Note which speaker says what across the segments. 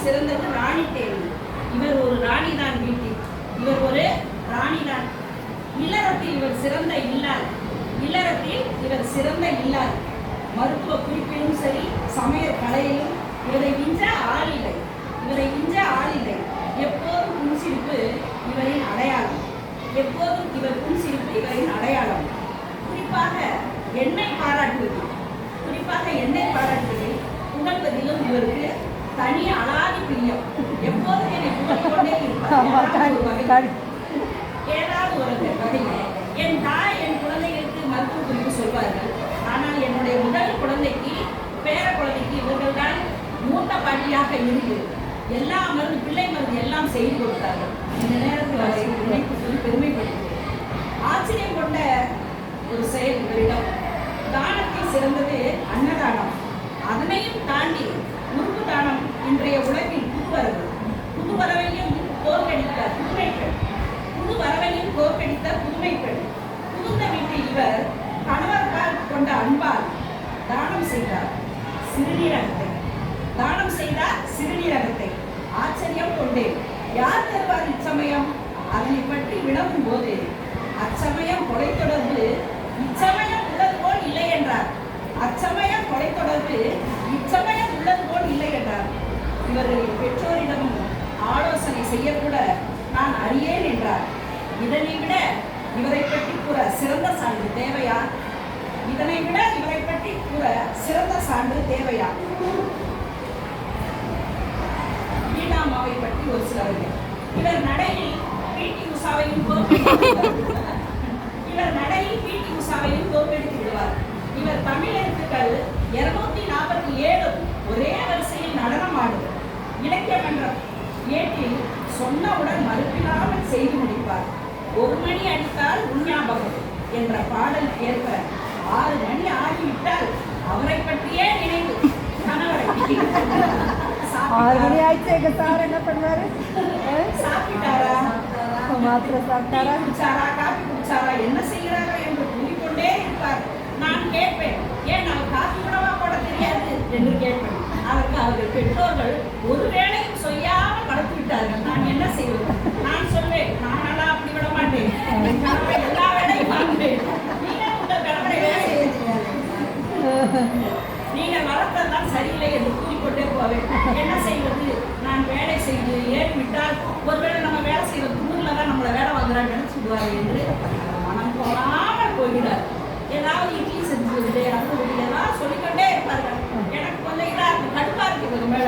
Speaker 1: சிறந்தது ராணி தேவி. இவர் ஒரு ராணி தான் வீட்டில். இவர் ஒரு ராணி தான். இல்லறத்தில் இவர் சிறந்த இல்லார். இல்லறத்தில் இவர் சிறந்த இல்லார். மருத்துவ குறிப்பிலும் சரி, சமய கலையிலும் இவரை விஞ்ச ஆள் இல்லை. இவரை விஞ்ச ஆள் இல்லை. எப்போதும் புன்சிரிப்பு இவரின் அடையாளம். எப்போதும் இவர் புன்சிரிப்பு இவரின் அடையாளம். குறிப்பாக என்னை பாராட்டுவது புகழ்வதிலும் இவருக்கு தனி அலாதி பிரியம். எப்போதும் என்னை புகழ்கொண்டே இருப்பார். ஏதாவது ஒரு வகையில் என் தாய் என் குழந்தைகளுக்கு மருத்துவ குறிப்பு சொல்வார்கள். ஆனால் என்னுடைய முதல் குழந்தைக்கு பேர குழந்தைக்கு இவர்கள் தான் மூத்த பாட்டியாக இருந்து எல்லா மருந்து பிள்ளை மருந்து எல்லாம் செய்து கொடுத்தார்கள். இந்த நேரத்தில் அதை நினைத்து சொல்லி பெருமைப்படுகிறேன். ஆச்சரியம் கொண்ட ஒரு செயல் இவரிடம். தானத்தில் சிறந்தது அன்னதானம். அதனையும் தாண்டி உறுப்பு தானம் இன்றைய உலகில் புதுவரவையும் தோற்கடித்த புதுமை பெண். புகுந்த வீட்டில் இவர் கணவர்கால் கொண்ட அன்பால் தானம் செய்தார் சிறுநீரகத்தை. ஆச்சரியம் கொண்டேன். யார் தருவார் இச்சமயம்? அதனை பற்றி வினவும் போது அச்சமயம் கொலை தொடர்பு இச்சமயம் உள்ளது போல் இல்லை என்றார். இவர்களின் பெற்றோரிடமும் ஆலோசனை செய்யக்கூட நான் அறியேன் என்றார். இதனை விட இவரை பற்றி கூற சிறந்த சான்று தேவையா? வீணாமாவை பற்றி ஒரு சிலர்கள். இவர் நடையில் பிடி உஷாவையும் தோற்கடித்து விடுவார். இவர் தமிழ் எழுத்துக்கள் 247 ஒரே வரிசையில் நடனம் ஆடுவார். இலக்கிய மன்றம் ஏட்டில் சொன்னவுடன் மறுப்பில்லாமல் செய்து முடிப்பார். 1 மணி அடித்தால் உஞ்ஞாபகம் என்ற பாடல் ஏற்ப 6 மணி ஆகிவிட்டால் அவரை பற்றியே நினைவு. கணவரை சாப்பிட்டாரா, காப்பி குடிச்சாரா, என்ன செய்கிறாரா என்று கூறிக்கொண்டே இருப்பார். நான் கேட்பேன், ஏன் அவர் காப்பி கூடவா போட தெரியாது என்று கேட்பேன். அதற்கு அவர்கள் பெற்றோர்கள் ஒருவேளையும் செய்யாமல் வளர்த்து விட்டார்கள். நான் என்ன செய்வது? நான் சொல்வேன், நானெல்லாம் அப்படி விட மாட்டேன். எல்லா வேலையும் வாங்குவேன். நீங்கள் உங்கள் கணவரை வேலை செய்ய நீங்கள் வளர்த்ததான் சரியில்லை என்று கூறிக்கொண்டே போவேன். என்ன செய்வது? நான் வேலை செய்து ஏறிவிட்டால் ஒருவேளை நம்ம வேலை செய்வது ஊரில் தான் நம்மளை வேலை வாங்குறான்னு நினைச்சுடுவாரு என்று மனம் போகாமல் போகிறார். ஏதாவது இட்லி செஞ்சு விடு, அது ஏதாவது சொல்லிக்கொண்டே இருப்பார்கள். எனக்கு கொஞ்சம் இதா இருக்கு, கடுப்பா இருக்கு இவங்க மேல.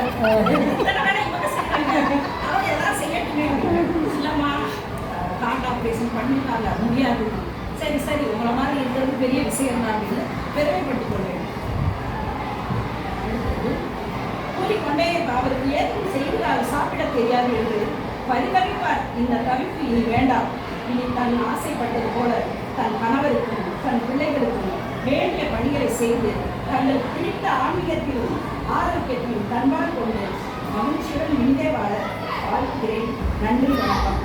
Speaker 1: இத்தனை வேலை இவங்க செய்யறாங்க, அவங்க ஏதாவது செய்யட்டுமே. இல்லம்மா, காண்ட் ஆப்ரேஷன் பண்ணிட்டாங்க, முடியாது. சரி உங்களை மாதிரி இருக்கிறது பெரிய விஷயம் தான் அப்படின்னு பெருமைப்பட்டுக் கொள்வேன். கூறிக்கொண்டே அவருக்கு ஏதும் செய்கிறார், சாப்பிட தெரியாது என்று பரிதவிப்பார். இந்த தவிப்பு இனி வேண்டாம். இனி தன் ஆசைப்பட்டது போல தன் கணவருக்கும் தன் பிள்ளைகளுக்கும் வேண்டிய பணிகளை செய்து தங்கள் பிடித்த ஆன்மீகத்திலும் ஆரோக்கியத்திலும் தன்பால் கொண்டு மகிழ்ச்சியுடன் இன்றே வாழ வாழ்கிறேன். நன்றி, வணக்கம்.